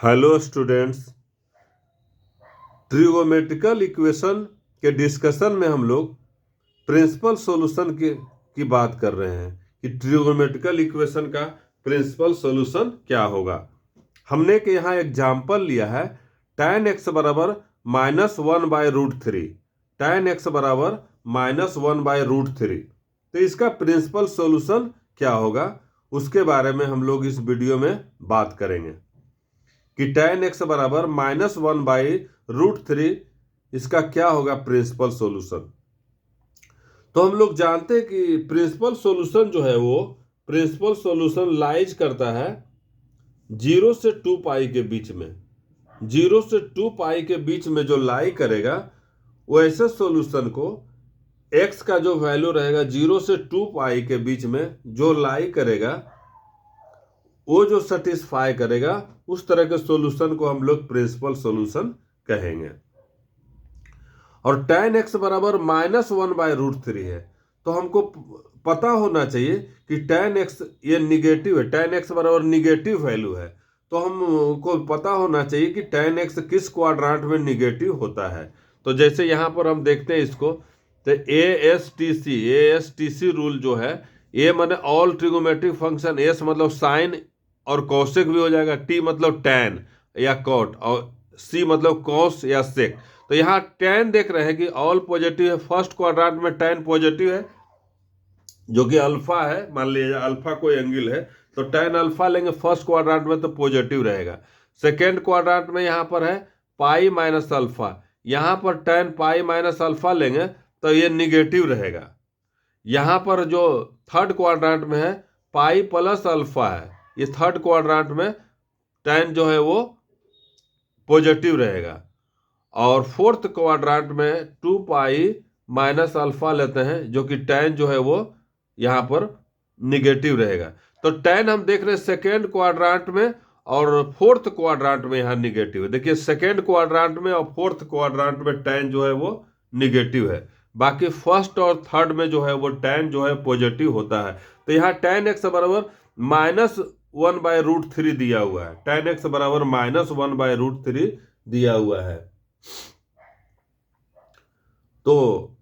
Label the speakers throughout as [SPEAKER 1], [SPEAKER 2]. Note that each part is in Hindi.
[SPEAKER 1] हेलो स्टूडेंट्स, ट्रिगोमेट्रिकल इक्वेशन के डिस्कशन में हम लोग प्रिंसिपल सॉल्यूशन की बात कर रहे हैं कि ट्रिगोमेट्रिकल इक्वेशन का प्रिंसिपल सॉल्यूशन क्या होगा। हमने के यहाँ एग्जाम्पल लिया है tan x बराबर -1/√3, tan x बराबर -1/√3। तो इसका प्रिंसिपल सॉल्यूशन क्या होगा उसके बारे में हम लोग इस वीडियो में बात करेंगे कि tan x बराबर -1/√3 इसका क्या होगा प्रिंसिपल सॉल्यूशन। तो हम लोग जानते हैं कि प्रिंसिपल सॉल्यूशन जो है वो प्रिंसिपल सॉल्यूशन लाइज करता है 0 से 2 पाई के बीच में। 0 से 2 पाई के बीच में जो लाई करेगा वो ऐसे सॉल्यूशन को x का जो वैल्यू रहेगा 0 से 2 पाई के बीच में जो लाई करेगा वो जो सेटिस्फाई करेगा उस तरह के सॉल्यूशन को हम लोग प्रिंसिपल सॉल्यूशन कहेंगे। और tan x बराबर -1/√3 है तो हमको पता होना चाहिए कि tan x ये निगेटिव है, tan x बराबर निगेटिव वैल्यू है तो हमको पता होना चाहिए कि tan x किस क्वाड्रेंट में निगेटिव होता है। तो जैसे यहाँ पर हम देखते हैं इसको, तो ASTC रूल जो है, ए माने ऑल ट्रिगोमेट्रिक फंक्शन, एस मतलब साइन और कॉसेक भी हो जाएगा, टी मतलब टैन या कॉट, और सी मतलब कॉस या सेक। तो यहाँ टैन देख रहे हैं कि ऑल पॉजिटिव है, फर्स्ट क्वाड्रेंट में टैन पॉजिटिव है जो कि अल्फा है, मान लीजिए अल्फा कोई एंगल है तो टैन अल्फा लेंगे फर्स्ट क्वाड्रेंट में तो पॉजिटिव रहेगा। सेकेंड क्वाड्रेंट में यहाँ पर है पाई माइनस अल्फा, यहाँ पर टैन पाई माइनस अल्फा लेंगे तो ये निगेटिव रहेगा। यहाँ पर जो थर्ड क्वाड्रेंट में है पाई प्लस अल्फा है, ये थर्ड क्वाड्रेंट में टैन जो है वो पॉजिटिव रहेगा। और फोर्थ क्वाड्रेंट में 2 पाई माइनस अल्फा लेते हैं जो कि टैन जो है वो यहाँ पर निगेटिव रहेगा। तो टैन हम देख रहे हैं सेकेंड क्वाड्रेंट में और फोर्थ क्वाड्रेंट में यहाँ निगेटिव है। देखिए सेकेंड क्वाड्रेंट में और फोर्थ क्वाड्रेंट में टैन जो है वो निगेटिव है, बाकी फर्स्ट और थर्ड में जो है वो टैन जो है पॉजिटिव होता है। तो यहाँ tan x बराबर -1/√3 दिया हुआ है, tan x बराबर -1/√3 दिया हुआ है। तो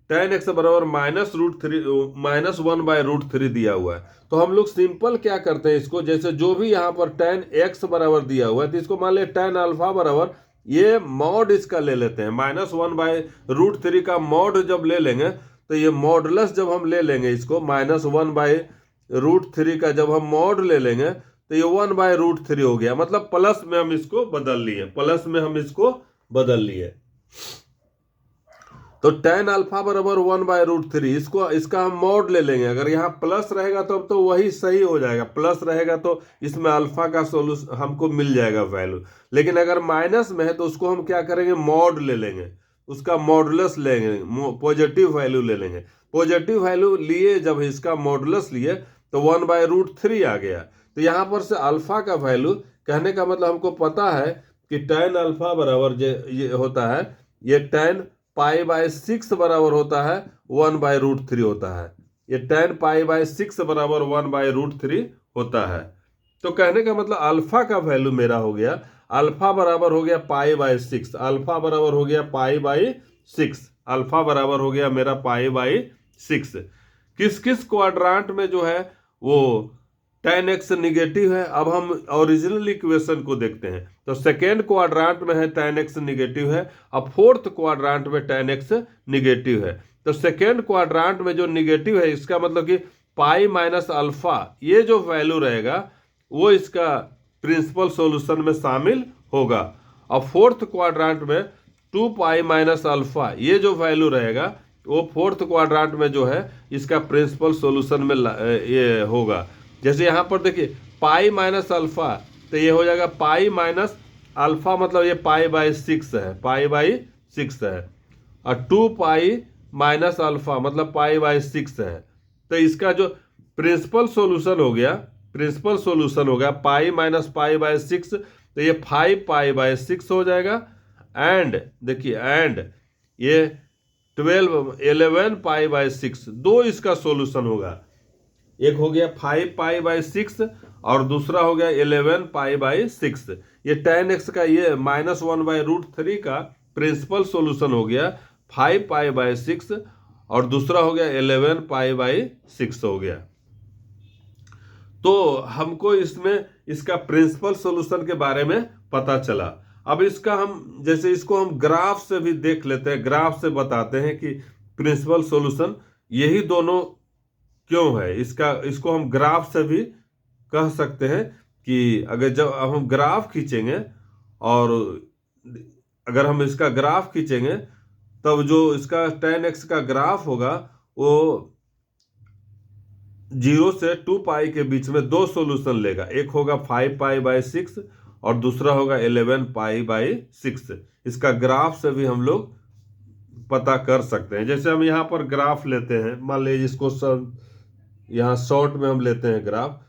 [SPEAKER 1] tan x बराबर -1/√3 दिया हुआ है। तो हम लोग सिंपल क्या करते हैं इसको, जैसे जो भी यहाँ पर tan x बराबर दिया हुआ है तो इसको मान ले tan अल्फा बराबर ये मॉड इसका ले लेते हैं, -1/√3 का मॉड जब ले लेंगे तो ये मॉडुलस जब हम ले लेंगे इसको -1/√3 का जब हम मॉड ले लेंगे तो ये 1/√3 हो गया, मतलब प्लस में हम इसको बदल लिए, प्लस में हम इसको बदल लिए। तो tan अल्फा बराबर 1/√3 इसको इसका हम मॉड ले लेंगे। अगर यहाँ प्लस रहेगा तो वही सही हो जाएगा, प्लस रहेगा तो इसमें अल्फा का सोल्यूशन हमको मिल जाएगा वैल्यू। लेकिन अगर माइनस में है तो उसको हम क्या करेंगे, मॉड ले लेंगे, उसका मॉडुलस लेंगे, पॉजिटिव वैल्यू ले लेंगे। पॉजिटिव वैल्यू लिए जब इसका मॉडुलस लिए तो 1/√3 आ गया। तो यहाँ पर से अल्फा का वैल्यू, कहने का मतलब हमको पता है कि tan अल्फा बराबर ये होता है, ये tan π/6 बराबर होता है 1/√3 होता है, ये tan π/6 बराबर 1/√3 होता है। तो कहने का मतलब अल्फा का वैल्यू मेरा हो गया, अल्फा बराबर हो गया π/6, अल्फा बराबर हो गया π/6, अल्फा बराबर हो गया मेरा π/6। किस किस क्वाड्रेंट में जो है वो tan x निगेटिव है। अब हम ओरिजिनल इक्वेशन को देखते हैं, तो सेकेंड क्वाड्रेंट में है tan x निगेटिव है, अब फोर्थ क्वाड्रेंट में tan x निगेटिव है। तो सेकेंड क्वाड्रेंट में जो निगेटिव है इसका मतलब कि पाई माइनस अल्फा ये जो वैल्यू रहेगा वो इसका प्रिंसिपल सॉल्यूशन में शामिल होगा। और फोर्थ क्वाड्रेंट में 2 पाई माइनस अल्फा ये जो वैल्यू रहेगा वो फोर्थ क्वाड्रेंट में जो है इसका प्रिंसिपल सॉल्यूशन में ये होगा। जैसे यहाँ पर देखिए पाई माइनस अल्फा तो ये हो जाएगा पाई माइनस अल्फा, मतलब ये π/6 है, π/6 है, और 2 पाई माइनस अल्फा मतलब π/6 है। तो इसका जो प्रिंसिपल सॉल्यूशन हो गया, प्रिंसिपल सॉल्यूशन हो गया पाई माइनस π/6, तो ये 5π/6 हो जाएगा। एंड देखिए एंड ये 11 π/6, दो इसका सॉल्यूशन होगा, एक हो गया 5π/6 और दूसरा हो गया 11 पाई/6। ये tan x का ये -1/√3 का प्रिंसिपल सॉल्यूशन हो गया 5 पाई/6, और दूसरा हो गया 11 पाई/6 हो गया। तो हमको इसमें इसका प्रिंसिपल सॉल्यूशन के बारे में पता चला। अब इसका हम जैसे इसको हम ग्राफ से भी देख लेते हैं, ग्राफ से बताते हैं कि प्रिंसिपल सॉल्यूशन यही दोनों क्यों है। इसको हम ग्राफ से भी कह सकते हैं कि अगर जब अब हम ग्राफ खींचेंगे, और अगर हम इसका ग्राफ खींचेंगे तब जो इसका tan x का ग्राफ होगा वो 0 से 2 पाई के बीच में दो सॉल्यूशन लेगा। एक होगा 5 पाई/6 और दूसरा होगा 11 पाई/6। इसका ग्राफ से भी हम लोग पता कर सकते हैं। जैसे हम यहाँ पर ग्राफ लेते हैं, मान लीजिए इसको यहाँ शॉर्ट में हम लेते हैं ग्राफ,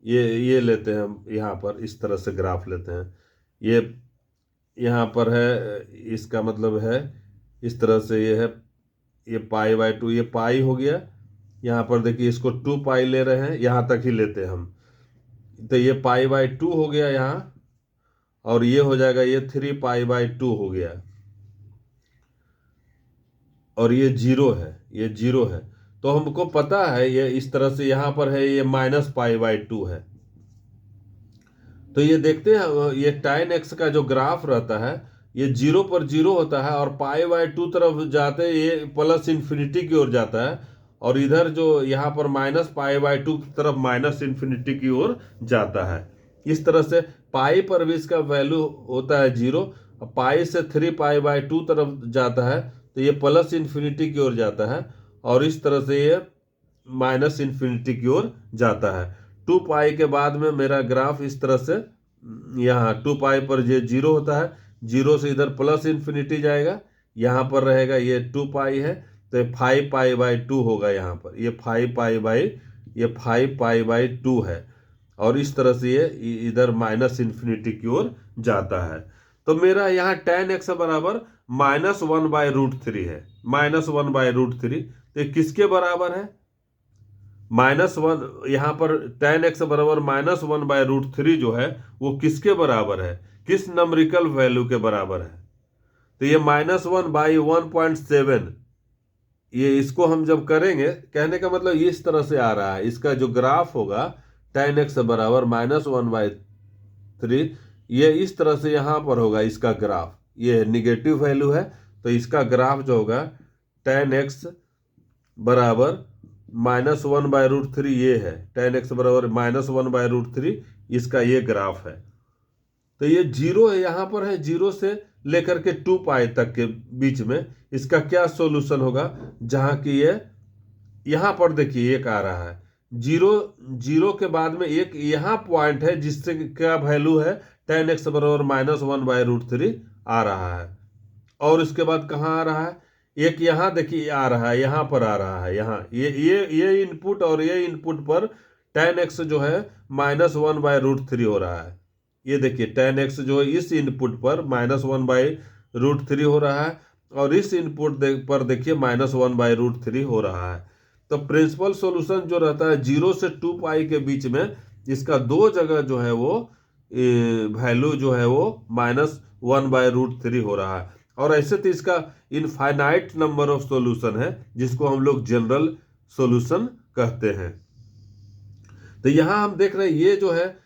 [SPEAKER 1] ये लेते हैं हम यहाँ पर इस तरह से ग्राफ लेते हैं। ये यहाँ पर है, इसका मतलब है इस तरह से ये है, ये पाई/2, ये पाई हो गया। यहाँ पर देखिए इसको 2 पाई ले रहे हैं, यहाँ तक ही लेते हैं हम, तो ये पाई/2 हो गया यहाँ, और ये हो जाएगा ये 3 पाई/2 हो गया, और ये 0 है, ये 0 है। तो हमको पता है ये इस तरह से यहाँ पर है ये -पाई/2 है। तो ये देखते हैं ये tan x का जो ग्राफ रहता है ये 0 पर 0 होता है, और पाई/2 तरफ जाते ये +∞ की ओर जाता है, और इधर जो यहाँ पर -पाई/2 की तरफ -∞ की ओर जाता है। इस तरह से पाई पर भी इसका वैल्यू होता है 0, पाई से 3 पाई/2 तरफ जाता है तो ये +∞ की ओर जाता है, और इस तरह से ये -∞ की ओर जाता है। 2 पाई के बाद में मेरा ग्राफ इस तरह से, यहाँ 2 पाई पर ये 0 होता है, 0 से इधर +∞ जाएगा, यहाँ पर रहेगा ये 2 पाई है, तो ये 5 पाई/2 होगा। यहाँ पर ये 5 पाई/2 है, और इस तरह से ये इधर -∞ की ओर जाता है। तो मेरा यहाँ tan x बराबर -1/√3 है, -1/√3। तो ये किसके बराबर है? -1, यहाँ पर tan x बराबर -1/√3 जो है वो किसके बराबर है, किस नंबरिकल वैल्यू के बराबर है? तो ये -1/1.7, ये इसको हम जब करेंगे, कहने का मतलब इस तरह से आ रहा है। इसका जो ग्राफ होगा tan x बराबर -1/3, ये इस तरह से यहाँ पर होगा इसका ग्राफ। ये निगेटिव वैल्यू है, तो इसका ग्राफ जो होगा tan x बराबर -1/√3 ये है। tan x बराबर -1/√3 इसका ये ग्राफ है। तो ये 0 है, यहाँ पर है 0 से लेकर के 2 पाई तक के बीच में इसका क्या सॉल्यूशन होगा, जहाँ की ये यहाँ पर देखिए एक आ रहा है 0 के बाद में एक यहाँ पॉइंट है जिससे क्या वैल्यू है tan x बराबर -1/√3 आ रहा है। और इसके बाद कहाँ आ रहा है, एक यहाँ देखिए आ रहा है, यहाँ पर आ रहा है, यहाँ ये इनपुट और ये इनपुट पर tan x जो है -1/√3 हो रहा है। ये देखिए tan x जो है इस इनपुट पर -1/√3 हो रहा है, और इस इनपुट पर देखिए -1/√3 हो रहा है। तो प्रिंसिपल सॉल्यूशन जो रहता है 0 से 2 पाई के बीच में, इसका दो जगह जो है वो वैल्यू जो है वो -1/√3 हो रहा है। और ऐसे तो इसका इनफाइनाइट नंबर ऑफ सॉल्यूशन है, जिसको हम लोग जनरल सॉल्यूशन कहते हैं। तो यहाँ हम देख रहे हैं ये जो है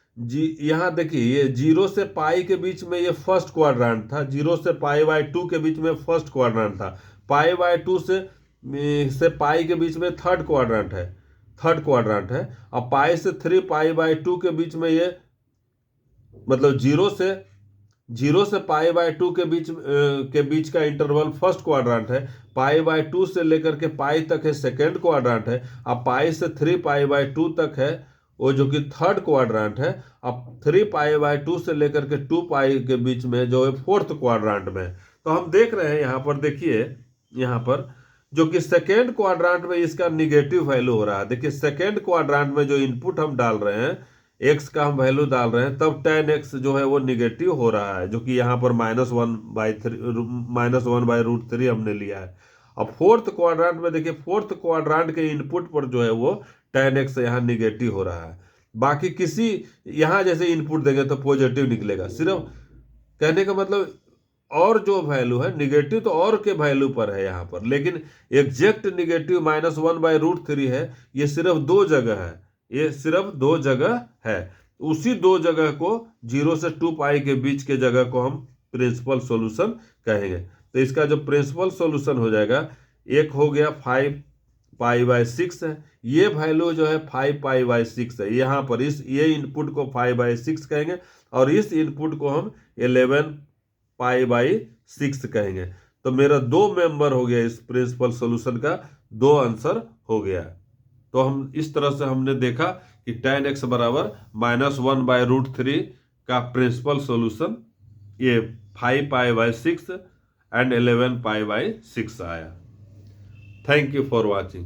[SPEAKER 1] यहाँ देखिए ये 0 से पाई के बीच में ये फर्स्ट क्वाड्रेंट था, 0 से पाई/2 के बीच में फर्स्ट क्वाड्रेंट था, पाई/2 से पाई के बीच में थर्ड क्वाड्रेंट है, और पाई से 3 पाई/2 के बीच में ये मतलब 0 से पाई/2 के बीच का इंटरवल फर्स्ट क्वाड्रेंट है, पाई/2 से लेकर के पाई तक है सेकेंड क्वाड्रेंट है, अब पाई से 3 पाई/2 तक है वो जो कि थर्ड क्वाड्रेंट है, अब 3 पाई/2 से लेकर के 2 पाई के बीच में जो है फोर्थ क्वाड्रेंट में। तो हम देख रहे हैं यहाँ पर, देखिए यहाँ पर जो कि सेकेंड क्वाड्रेंट में इसका निगेटिव वैल्यू हो रहा है। देखिए सेकेंड क्वाड्रेंट में जो इनपुट हम डाल रहे हैं, x का हम वैल्यू डाल रहे हैं, तब tan x जो है वो निगेटिव हो रहा है, जो कि यहाँ पर -1/√3 हमने लिया है। अब फोर्थ क्वाड्रेंट में देखिए, फोर्थ क्वाड्रेंट के इनपुट पर जो है वो tan x यहाँ निगेटिव हो रहा है। बाकी किसी यहाँ जैसे इनपुट देंगे तो पॉजिटिव निकलेगा। सिर्फ कहने का मतलब और जो वैल्यू है निगेटिव तो और के वैल्यू पर है यहाँ पर, लेकिन एग्जैक्ट निगेटिव -1/√3 है। ये सिर्फ दो जगह है, ये सिर्फ दो जगह है। उसी दो जगह को 0 से 2π के बीच के जगह को हम प्रिंसिपल सॉल्यूशन कहेंगे। तो इसका जो प्रिंसिपल सॉल्यूशन हो जाएगा, एक हो गया 5π/6 है, ये वैल्यू जो है 5π/6 है। यहाँ पर ये इनपुट को 5/6 कहेंगे और इस इनपुट को हम 11π/6 कहेंगे। तो मेरा 2 मेंबर हो गया इस प्रिंसिपल सॉल्यूशन का, 2 आंसर हो गया। तो हम इस तरह से हमने देखा कि tan x बराबर -1/√3 का प्रिंसिपल सॉल्यूशन ये 5π/6 एंड 11π/6 आया। Thank you for watching.